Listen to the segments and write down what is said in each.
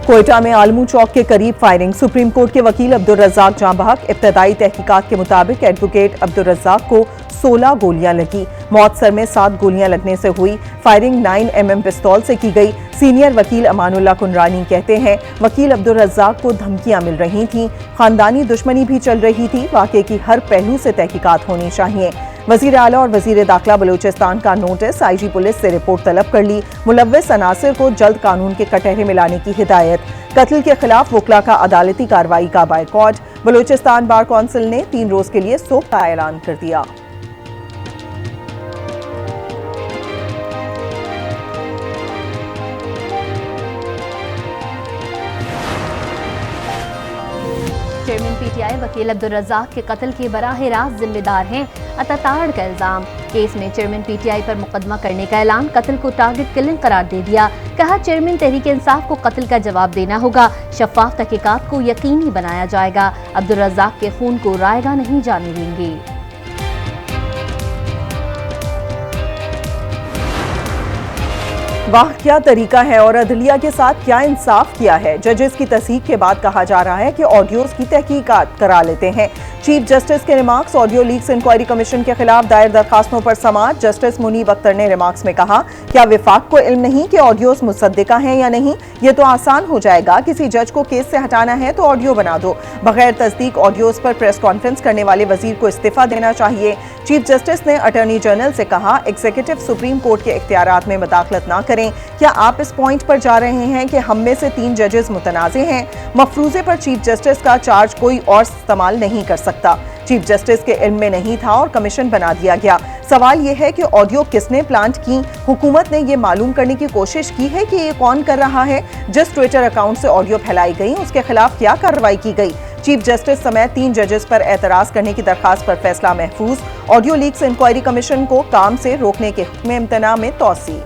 कोयटा में आलमू चौक के करीब फायरिंग। सुप्रीम कोर्ट के वकील अब्दुल रज्जाक जाँ बहक। इब्तदाई तहकीकात के मुताबिक एडवोकेट अब्दुल रज्जाक को 16 गोलियां लगी। मौत सर में 7 गोलियां लगने से हुई। फायरिंग 9mm पिस्तौल से की गई। सीनियर वकील अमानुल्लाह कुनरानी कहते हैं, वकील अब्दुल रज्जाक को धमकियां मिल रही थीं, खानदानी दुश्मनी भी चल रही थी। वाकये की हर पहलू से तहकीकात होनी चाहिए। वजीर आला और वजीर दाखिला बलूचिस्तान का नोटिस। आईजी पुलिस से रिपोर्ट तलब कर ली। मुलव्विस अनासिर को जल्द कानून के कटहरे में लाने की हिदायत। कत्ल के खिलाफ वकला का अदालती कार्रवाई का बायकॉट। बलूचिस्तान बार कौंसिल ने 3 रोज के लिए सोग का ऐलान कर दिया। चेयरमैन पीटीआई वकील अब्दुल रज्जाक के कत्ल के बराह रास्त जिम्मेदार हैं अताताड़ का इल्जाम। केस में चेयरमैन पीटीआई पर मुकदमा करने का ऐलान। कत्ल को टारगेट किलिंग करार दे दिया। कहा, चेयरमैन तहरीक इंसाफ को कत्ल का जवाब देना होगा। शफाफ तहकीकात को यकीनी बनाया जाएगा। अब्दुल रज्जाक के खून को रायगा नहीं जाने देंगे। वाह, क्या तरीका है और अदलिया के साथ क्या इंसाफ किया है। जजेस की तस्दीक के बाद कहा जा रहा है कि ऑडियोज की तहकीकात करा लेते हैं। चीफ जस्टिस के remarks. Audio leaks inquiry commission के खिलाफ दायर दरखास्तों पर समाअत। जस्टिस मुनीब अख्तर ने रिमार्क्स में कहा, क्या विफाक को इल्म नहीं कि ऑडियोज मुसद्दिका हैं या नहीं। ये तो आसान हो जाएगा, किसी जज को केस से हटाना है तो ऑडियो बना दो। बगैर तस्दीक ऑडियोज पर प्रेस कॉन्फ्रेंस करने वाले वजीर को इस्तीफा देना चाहिए। चीफ जस्टिस ने अटॉर्नी जनरल से कहा, एग्जीक्यूटिव सुप्रीम कोर्ट के इख्तियारात में मुदाखलत ना करें। क्या आप इस पॉइंट पर जा रहे हैं कि हम में से 3 जजेस मुतनाज़े हैं। मफरूजे पर चीफ जस्टिस का चार्ज कोई और इस्तेमाल नहीं कर सकता। चीफ जस्टिस के इल्म में नहीं था और कमीशन बना दिया गया। सवाल यह है कि ऑडियो किसने प्लांट की। हुकूमत ने यह मालूम करने की कोशिश की है कि ये कौन कर रहा है। जिस ट्विटर अकाउंट से ऑडियो फैलाई गई उसके खिलाफ क्या कार्रवाई की गई। चीफ जस्टिस समेत 3 जजेस पर एतराज करने की दरखास्त पर फैसला महफूज। ऑडियो लीक्स इंक्वायरी कमीशन को काम से रोकने के हुक्म इम्तना में तौसी।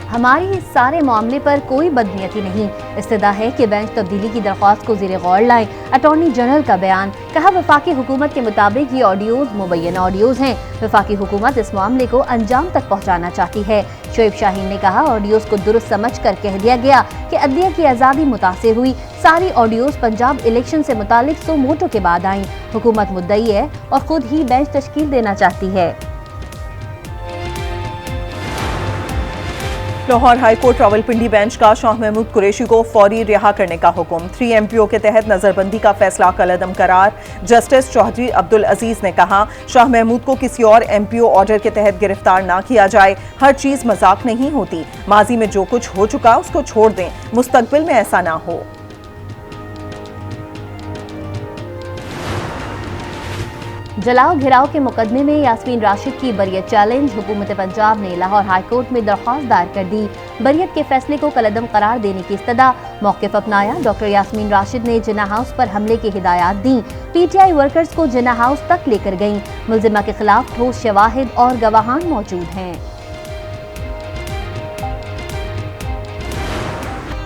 हमारी इस सारे मामले पर कोई बदनीयती नहीं। इस्तदा है कि बेंच तब्दीली की दरख्वास्त को ज़ेरे गौर लाएं। अटॉर्नी जनरल का बयान। कहा, वफाकी हुकूमत के मुताबिक ये ऑडियोज मुबैना ऑडियोज हैं। वफाकी हुकूमत इस मामले को अंजाम तक पहुँचाना चाहती है। शोएब शाहीन ने कहा, ऑडियोज को दुरुस्त समझ कर कह दिया गया कि अदलिया की आज़ादी मुतासिर हुई। सारी ऑडियोज पंजाब इलेक्शन से मुतालिक सो मोटो के बाद आई। हुकूमत मुद्दई है और खुद ही बेंच तश्कील देना चाहती है। लाहौर हाईकोर्ट रावलपिंडी बेंच का शाह महमूद कुरैशी को फौरी रिहा करने का हुक्म। 3 MPO के तहत नजरबंदी का फैसला कलअदम करार। जस्टिस चौधरी अब्दुल अजीज ने कहा, शाह महमूद को किसी और MPO ऑर्डर के तहत गिरफ्तार ना किया जाए। हर चीज मजाक नहीं होती। माजी में जो कुछ हो चुका उसको छोड़ दें, मुस्तकबिल में ऐसा ना हो। जलाओ घिराव के मुकदमे में यास्मीन राशिद की बरियत चैलेंज। हुकूमत पंजाब ने लाहौर हाईकोर्ट में दरख्वास्त दायर कर दी। बरियत के फैसले को कलअदम करार देने की इस्तदा। मौक़िफ़ अपनाया। डॉक्टर यास्मीन राशिद ने जिन्ना हाउस पर हमले की हिदायत दी। PTI वर्कर्स को जिन्ना हाउस तक लेकर गईं। मुल्जिमा के खिलाफ ठोस शवाहिद और गवाहान मौजूद हैं।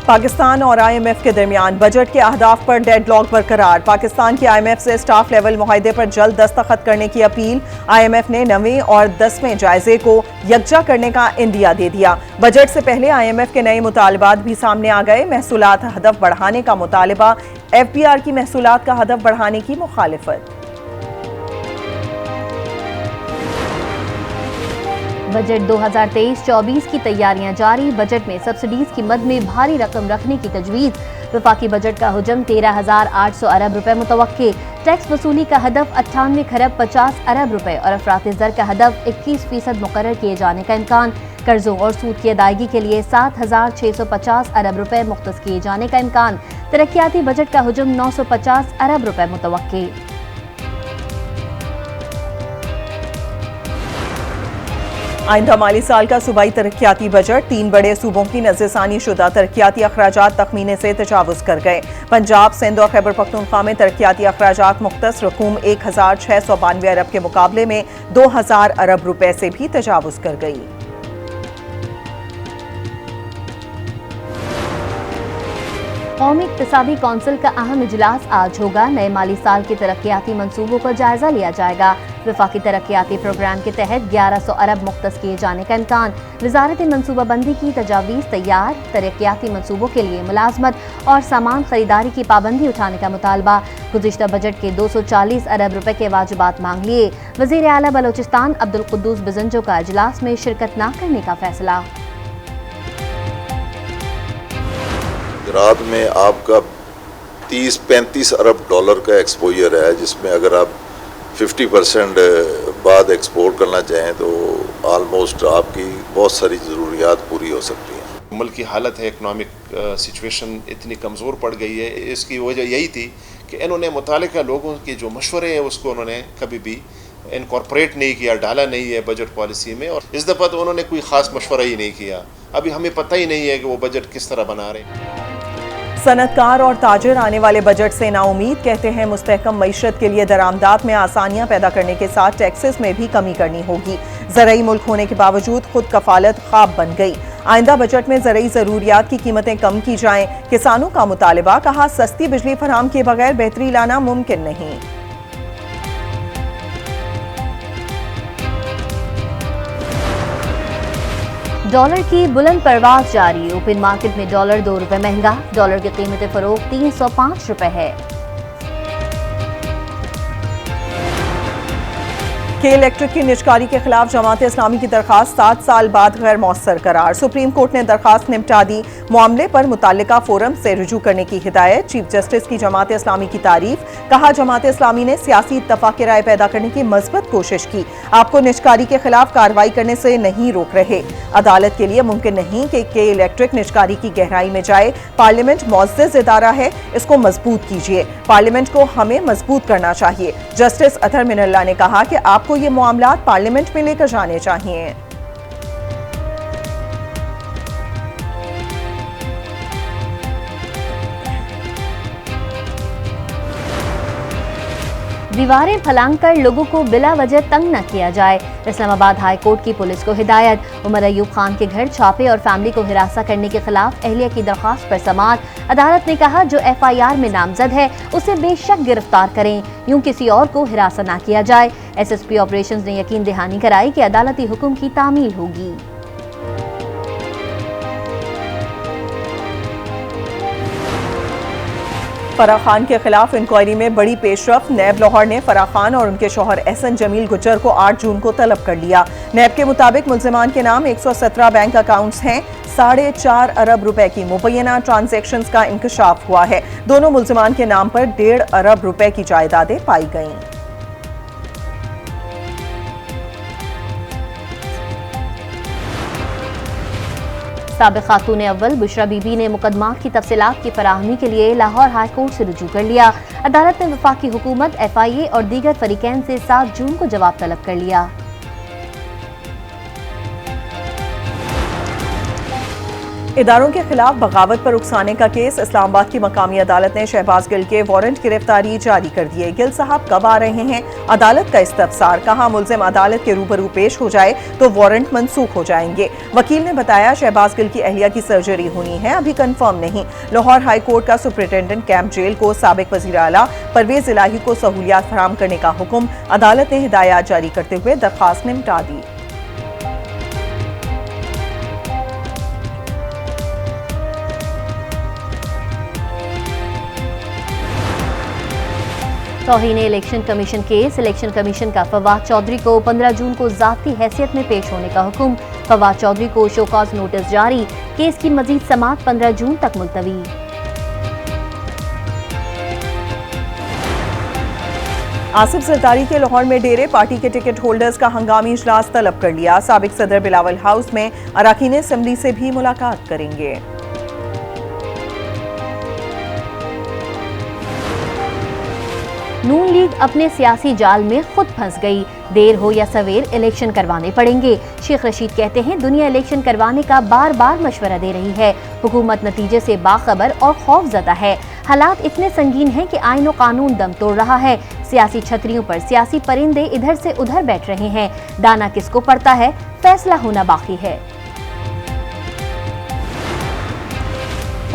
पाकिस्तान और IMF के दरमियान बजट के अहदाफ पर डेडलॉक बरकरार। पाकिस्तान की IMF से स्टाफ लेवल मुआहदे पर जल्द दस्तखत करने की अपील। IMF ने 9वें और 10वें जायजे को यकजा करने का इंदिया दे दिया। बजट से पहले IMF के नए मुतालबात भी सामने आ गए। महसूलात हदफ बढ़ाने का मुतालबा। FBR की महसूलात का हदफ बढ़ाने की मुखालिफत। बजट 2023-24 की तैयारियां जारी। बजट में सब्सिडीज की मद में भारी रकम रखने की तजवीज़। वफाकी बजट का हुजम 13,800 अरब रुपए मुतवक्के। टैक्स वसूली का हदफ 98 खरब 50 अरब रुपए और अफरात ज़र का हदफ 21% मुकर्रर किए जाने का इम्कान। कर्जों और सूद की अदायगी के लिए 7,650 अरब रुपए मुख्तस किए जाने का इम्कान। तरक्याती बजट का हुजम 950 अरब रुपए मुतवक्के। आइंदा माली साल का सूबाई तरक्याती बजट। 3 बड़े सूबों की नज़रसानी शुदा तरक्याती अखराजात तखमीने से तजावुज़ कर गए। पंजाब, सिंध और खैबर पख्तूनख्वा में तरक्याती अखराजात मुख्तस रकूम 1,692 अरब के मुकाबले में 2,000 अरब रुपए से भी तजावुज़ कर गई। कौमी इक़्तिसादी कौंसिल का अहम इजलास आज होगा। नए माली साल के तरक्याती मंसूबों का जायजा लिया जाएगा। वफाकी तरक्याती प्रोग्राम के तहत 1100 अरब मुख्तस किए जाने का इम्कान। वजारत मनसूबाबंदी की तजावीज़ तैयार। तरक्याती मंसूबों के लिए मुलाजमत और सामान खरीदारी की पाबंदी उठाने का मुतालबा। गुज़िश्ता बजट के 240 अरब रुपए के वाजिबात मांग लिए। वज़ीर आला बलोचिस्तान अब्दुल कुद्दूस बिजंजो का इजलास में शिरकत न करने का फैसला। गुजरात में आपका 30-35 अरब डॉलर का एक्सपोजर है, जिसमें अगर आप 50% बाद एक्सपोर्ट करना चाहें तो आलमोस्ट आपकी बहुत सारी ज़रूरियात पूरी हो सकती हैं। मुल्क की हालत है, इकनॉमिक सिचुएशन इतनी कमज़ोर पड़ गई है। इसकी वजह यही थी कि इन्होंने मुतालिका लोगों के जो मशवरे हैं उसको उन्होंने कभी भी इनकॉर्पोरेट नहीं किया, डाला नहीं है बजट पॉलिसी में। और इस दफ़ा तो उन्होंने कोई ख़ास मशवरा ही नहीं किया। अभी हमें पता ही नहीं है कि वो बजट किस तरह बना रहे हैं। सनतकार और ताजिर आने वाले बजट से नाउमीद, कहते हैं मुस्तहकम मईशत के लिए दरामदात में आसानियां पैदा करने के साथ टैक्सेस में भी कमी करनी होगी। ज़रई मुल्क होने के बावजूद खुद कफालत ख्वाब बन गई। आइंदा बजट में ज़रई ज़रूरियात की कीमतें कम की जाएं। किसानों का मुतालबा, कहा सस्ती बिजली फराहम किए बगैर बेहतरी लाना मुमकिन नहीं। डॉलर की बुलंद परवाज जारी। ओपन मार्केट में डॉलर 2 रुपए महंगा। डॉलर की कीमत फरोख्त 305 रुपए है। के इलेक्ट्रिक की निजकारी के खिलाफ जमात इस्लामी की दरखास्त 7 साल बाद गैर मौसर करार। सुप्रीम कोर्ट ने दरखास्त निपटा दी। मामले पर मुतल्लिका फोरम से रुजू करने की हिदायत। चीफ जस्टिस की जमात इस्लामी की तारीफ, कहा जमात इस्लामी ने सियासी इत्तफाक राय पैदा करने की मजबूत कोशिश की। आपको निजकारी के खिलाफ कार्रवाई करने से नहीं रोक रहे। अदालत के लिए मुमकिन नहीं कि के इलेक्ट्रिक निजकारी की गहराई में जाए। पार्लियामेंट मुअज़्ज़ज़ इदारा है, इसको मजबूत कीजिए। पार्लियामेंट को हमें मजबूत करना चाहिए। जस्टिस अतहर मिनल्ला ने कहा कि आपको ये मामलात पार्लियामेंट में लेकर जाने चाहिए। दीवारें फलांगकर लोगों को बिला वजह तंग न किया जाए। इस्लामाबाद हाई कोर्ट की पुलिस को हिदायत। उमर अयूब खान के घर छापे और फैमिली को हिरासा करने के खिलाफ अहलिया की दरख्वास्त पर समाअत। अदालत ने कहा जो FIR में नामजद है उसे बेशक गिरफ्तार करें, यूं किसी और को हिरासा न किया जाए। SSP ऑपरेशंस ने यकीन दहानी कराई कि अदालती हुक्म की तामील होगी। फराह खान के खिलाफ इंक्वायरी में बड़ी पेशरफ। नैब लाहौर ने फराह खान और उनके शौहर एहसन जमील गुज्जर को 8 जून को तलब कर लिया। नैब के मुताबिक मुल्जिमान के नाम 117 बैंक अकाउंट्स हैं। 4.5 अरब रुपए की मुबैना ट्रांजैक्शंस का इंकशाफ हुआ है। दोनों मुल्जिमान के नाम पर 1.5 अरब रुपए की जायदादें पाई गईं। साबिक खातून अव्वल बुशरा बीबी ने मुकदमात की तफसीलात की फराहमी के लिए लाहौर हाई कोर्ट से रुजू कर लिया। अदालत ने वफाकी हुकूमत, FIA और दीगर फरीकैन से 7 जून को जवाब तलब कर लिया। इदारों के खिलाफ बगावत पर उकसाने का केस। इस्लामाबाद की मकामी अदालत ने शहबाज गिल के वारंट गिरफ्तारी जारी कर दिए। गिल साहब कब आ रहे हैं? अदालत का इस्तफसार, कहा मुल्जिम अदालत के रूबरू पेश हो जाए तो वारंट मनसूख हो जाएंगे। वकील ने बताया शहबाज गिल की अहलिया की सर्जरी होनी है, अभी कंफर्म नहीं। लाहौर हाई कोर्ट का सुपरिटेंडेंट कैंप जेल को साबिक वजीर आला परवेज इलाही को सहूलियात फराहम करने का हुक्म। अदालत ने हिदायत जारी करते हुए दरखास्त निपटा दी। तौहीन election commission case. Election commission का फवाद चौधरी को 15 जून को जाती हैसियत में पेश होने का हुक्म। फवाद चौधरी को शोकॉज नोटिस जारी। केस की मजीद समाअत 15 जून तक मुलतवी। आसिफ जरदारी के लाहौर में डेरे। पार्टी के टिकट होल्डर्स का हंगामी इजलास तलब कर लिया। साबिक सदर बिलावल हाउस में अरकान असेंबली से भी मुलाकात करेंगे। नून लीग अपने सियासी जाल में खुद फंस गई। देर हो या सवेर इलेक्शन करवाने पड़ेंगे। शेख रशीद कहते हैं दुनिया इलेक्शन करवाने का बार बार मशवरा दे रही है। हुकूमत नतीजे से बाखबर और खौफजदा है। हालात इतने संगीन हैं कि आईन और कानून दम तोड़ रहा है। सियासी छतरियों पर सियासी परिंदे इधर से उधर बैठ रहे हैं। दाना किसको पड़ता है, फैसला होना बाकी है।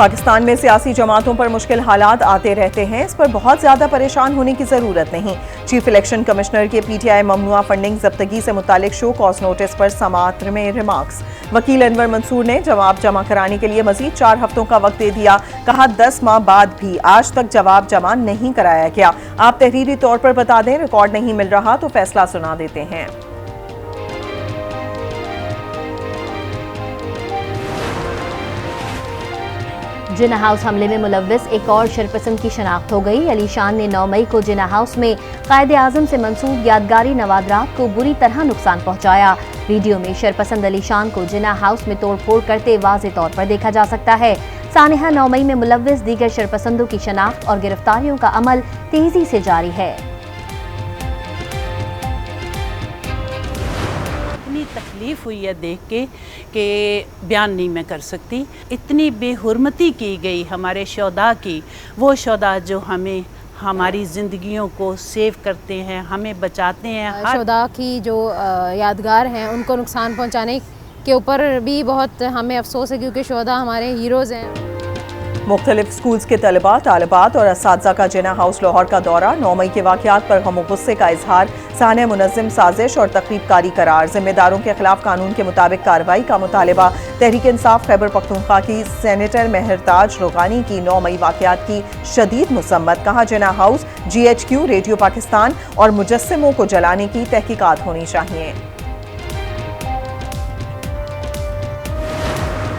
पाकिस्तान में सियासी जमातों पर मुश्किल हालात आते रहते हैं, इस पर बहुत ज्यादा परेशान होने की जरूरत नहीं। चीफ इलेक्शन कमिश्नर के पीटीआई ममनुआ फंडिंग जब्तगी से मुतालिक शो कॉज नोटिस पर समाअत में रिमार्क्स। वकील अनवर मंसूर ने जवाब जमा कराने के लिए मजीद 4 हफ्तों का वक्त दे दिया। कहा 10 माह बाद भी आज तक जवाब जमा नहीं कराया गया। आप तहरीरी तौर पर बता दें, रिकॉर्ड नहीं मिल रहा तो फैसला सुना देते हैं। जिन्ना हाउस हमले में मुलव्विस एक और शरपसंद की शनाख्त हो गई। अली शान ने 9 मई को जिन्ना हाउस में कायदे आजम से मंसूब यादगारी नवादरात को बुरी तरह नुकसान पहुंचाया। वीडियो में शरपसंद अली शान को जिन्ना हाउस में तोड़फोड़ करते वाज़ेह तौर पर देखा जा सकता है। सानिहा 9 मई में मुलव्विस दीगर शरपसंदों की शनाख्त और गिरफ्तारियों का अमल तेजी से जारी है। तकलीफ हुई है देख के कि बयान नहीं मैं कर सकती। इतनी बेहुरमती की गई हमारे शोदा की, वो शोदा जो हमें हमारी ज़िंदगियों को सेव करते हैं, हमें बचाते हैं। शोदा की जो यादगार हैं उनको नुकसान पहुंचाने के ऊपर भी बहुत हमें अफसोस है, क्योंकि शोदा हमारे हीरोज़ हैं। मुख्तलिफ स्कूल्स के तलबा, तालिबात और असातिज़ा का जिन्ना हाउस लाहौर का दौरा। 9 मई के वाक़यात पर गम गुस्से का इजहार। साने मुनज़्ज़म साजिश और तक़रीबकारी करार। जिम्मेदारों के खिलाफ कानून के मुताबिक कार्रवाई का मुतालबा। तहरीक इंसाफ खैबर पख्तूनख्वा की सेनेटर महरताज रुगानी की 9 मई वाक़यात की शदीद मुसम्मत। कहा जिन्ना हाउस, GHQ, रेडियो पाकिस्तान और मुजस्सिमों को जलाने की तहकीकात होनी चाहिए।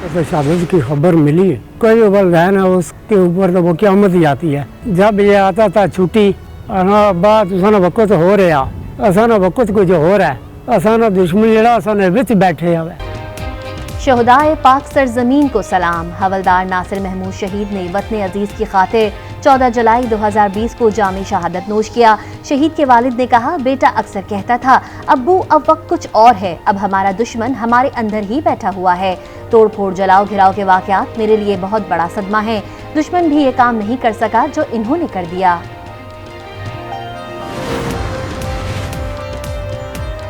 तो शादी की खबर मिली है, कोई वलदैन है उसके ऊपर तो वो क़यामत ही आती है। जब ये आता था छुट्टी बात असाना वक़्त हो रहा, असाना वक़्त को जो हो रहा है, असाना दुश्मन जड़ा असाने विच बैठे हुए। शहदाए पाक सरजमीन को सलाम। हवलदार नासिर महमूद शहीद ने वतन अजीज़ की खातिर 14 जुलाई 2020 को जामे शहादत नोश किया। शहीद के वालिद ने कहा, बेटा अक्सर कहता था अब्बू अब वक्त कुछ और है, अब हमारा दुश्मन हमारे अंदर ही बैठा हुआ है। तोड़ फोड़ जलाओ घिराव के वाक़यात मेरे लिए बहुत बड़ा सदमा है। दुश्मन भी ये काम नहीं कर सका जो इन्होंने कर दिया।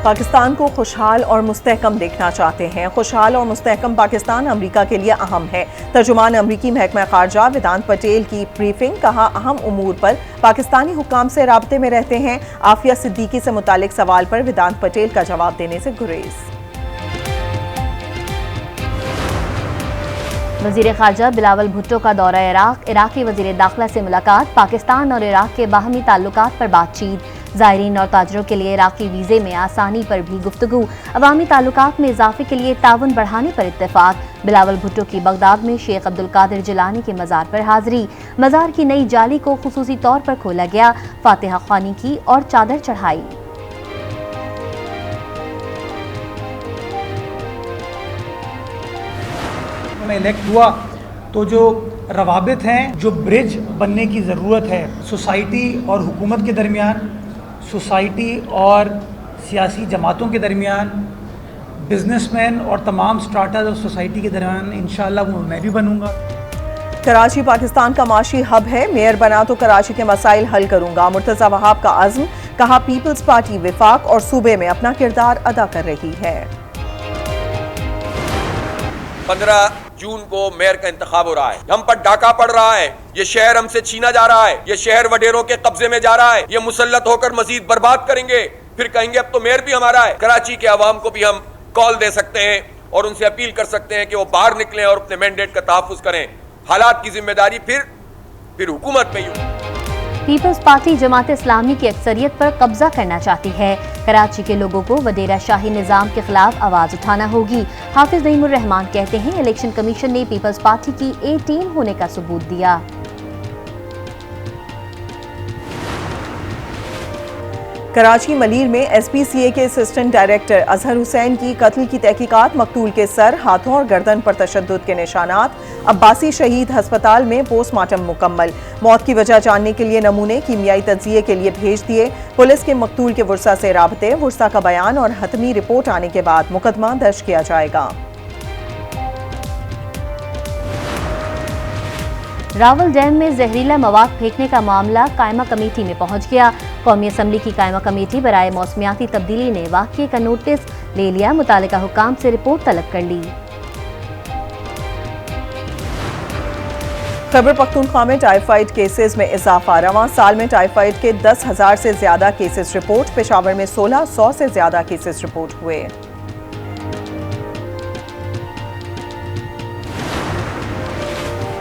पाकिस्तान को खुशहाल और मुस्तहकम देखना चाहते हैं। खुशहाल और मुस्तहकम पाकिस्तान अमरीका के लिए अहम है। तर्जुमान अमरीकी महकमा खारजा वेदांत पटेल की ब्रीफिंग। कहा, अहम उमूर पर पाकिस्तानी हुक्काम से राब्ते में रहते हैं। आफिया सिद्दीकी से मुतालिक सवाल पर वेदांत पटेल का जवाब देने से गुरेज। वज़ीर ख़ारजा बिलावल भुट्टो का दौरा इराक। इराकी वज़ीर दाखिला से मुलाकात। पाकिस्तान और इराक के बाहमी ताल्लुकात पर बातचीत। ज़ायरीन और ताजरों के लिए इराकी वीज़े में आसानी पर भी गुफ्तगू। अवामी ताल्लुकात में इजाफे के लिए ताउन बढ़ाने पर इत्तेफाक। बिलावल भुट्टो की बगदाद में शेख अब्दुल कादिर जिलानी के मज़ार पर हाज़री। मज़ार की नई जाली को खुसूसी तौर पर खोला गया। फातिहा ख्वानी की और चादर चढ़ाई। में इलेक्ट हुआ तो जो रवाबित हैं, जो ब्रिज बनने की ज़रूरत है सोसाइटी और हुकूमत के दरमियान, सोसाइटी और सियासी जमातों के दरमियान, बिजनेसमैन और तमाम स्टार्टर्स और सोसाइटी के दरमियान, इंशाअल्लाह वो मैं भी बनूंगा। कराची पाकिस्तान का माशी हब है। मेयर बना तो कराची के मसाइल हल करूंगा। मुर्तज़ा वहाब का अज़्म। कहा, पीपल्स पार्टी विफाक और सूबे में अपना किरदार अदा कर रही है। 15 जून को मेयर का इंतखाब हो रहा है। हम पर डाका पड़ रहा है, ये शहर हमसे छीना जा रहा है, ये शहर वडेरों के कब्जे में जा रहा है, ये मुसल्लत होकर मजीद बर्बाद करेंगे, फिर कहेंगे अब तो मेयर भी हमारा है। कराची के अवाम को भी हम कॉल दे सकते हैं और उनसे अपील कर सकते हैं कि वो बाहर निकलें और अपने मैंडेट का तहफ़्फ़ुज़ करें। हालात की जिम्मेदारी फिर हुकूमत पे ही हो। पीपल्स पार्टी जमात इस्लामी की अक्सरियत पर कब्जा करना चाहती है। कराची के लोगों को वडेरा शाही निज़ाम के खिलाफ आवाज़ उठाना होगी। हाफिज नईमुर रहमान कहते हैं, इलेक्शन कमीशन ने पीपल्स पार्टी की ए टीम होने का सबूत दिया। कराची मलीर में SPCA के असिस्टेंट डायरेक्टर अजहर हुसैन की कत्ल की तहकीकात। मकतूल के सर, हाथों और गर्दन पर तशद्दुद के निशानात। अब्बासी शहीद अस्पताल में पोस्टमार्टम मुकम्मल। मौत की वजह जानने के लिए नमूने कीमियाई तज्जिये के लिए भेज दिए। पुलिस के मकतूल के वर्सा से राबते। वर्सा का बयान और हतमी रिपोर्ट आने के बाद मुकदमा दर्ज किया जाएगा। रावल डैम में जहरीला मवाद फेंकने का मामला कायमा कमेटी में पहुंच गया। कौमी असम्बली की कायमा कमेटी बराए मौसमियाती तब्दीली ने वाक़ये का नोटिस ले लिया। मुतालिका हुक्काम से रिपोर्ट तलब कर ली। खैबर पख्तूनख्वा में टाइफाइड केसेस में इजाफा। रवां साल में टाइफाइड के 10,000 से ज्यादा केसेस रिपोर्ट। पेशावर में 1600 से ज्यादा केसेस रिपोर्ट हुए।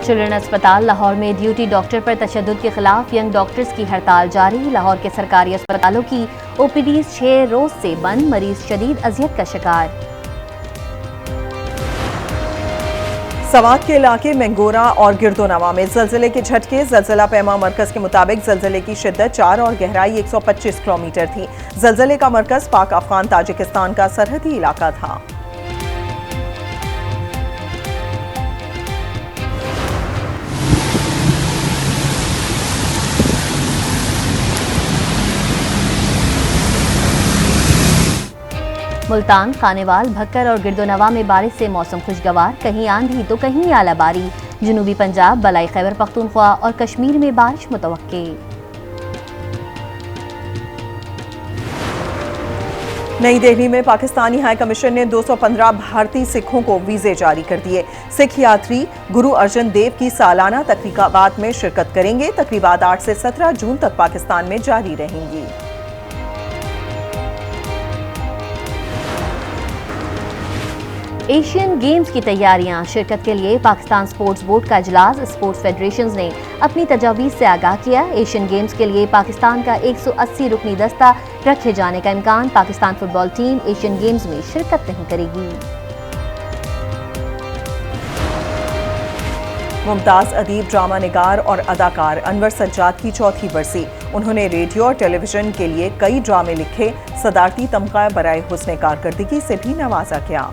चिल्ड्रन अस्पताल लाहौर में ड्यूटी डॉक्टर पर तशद्दुद के खिलाफ यंग डॉक्टर्स की हड़ताल जारी। लाहौर के सरकारी अस्पतालों की ओपीडी 6 रोज से बंद। मरीज शदीद अजियत का शिकार। सवात के इलाके मेंगोरा और गिरदोनवा में जलजिले के झटके। जलजिला पैमा मरकज के मुताबिक जलजिले की शिद्दत 4 और गहराई 125 किलोमीटर थी। जलजिले का मरकज पाक अफगान ताजिकिस्तान का सरहदी इलाका था। मुल्तान, खानेवाल, भक्कर और गिरदोनवा में बारिश से मौसम खुशगवार। कहीं आंधी तो कहीं आलाबारी। जनूबी पंजाब, बलाई खैबर पख्तूनख्वा और कश्मीर में बारिश मुतवक्के। नई दिल्ली में पाकिस्तानी हाई कमीशन ने 215 भारतीय सिखों को वीजे जारी कर दिए। सिख यात्री गुरु अर्जन देव की सालाना तकरीबात में शिरकत करेंगे। तकरीबात 8 से 17 जून तक पाकिस्तान में जारी रहेंगी। एशियन गेम्स की तैयारियां। शिरकत के लिए पाकिस्तान स्पोर्ट्स बोर्ड का इजलास। स्पोर्ट्स फेडरेशंस ने अपनी तजावीज़ से आगाह किया। एशियन गेम्स के लिए पाकिस्तान का 180 रुकनी दस्ता रखे जाने का इम्कान। Pakistan football team Asian games में शिरकत नहीं करेगी। मुमताज अदीब, ड्रामा निगार और अदाकार अनवर सज्जाद की चौथी बरसी। उन्होंने रेडियो और टेलीविजन के लिए कई ड्रामे लिखे। सदारती तमगा बराए हुस्न कारकर्दगी से भी नवाजा गया।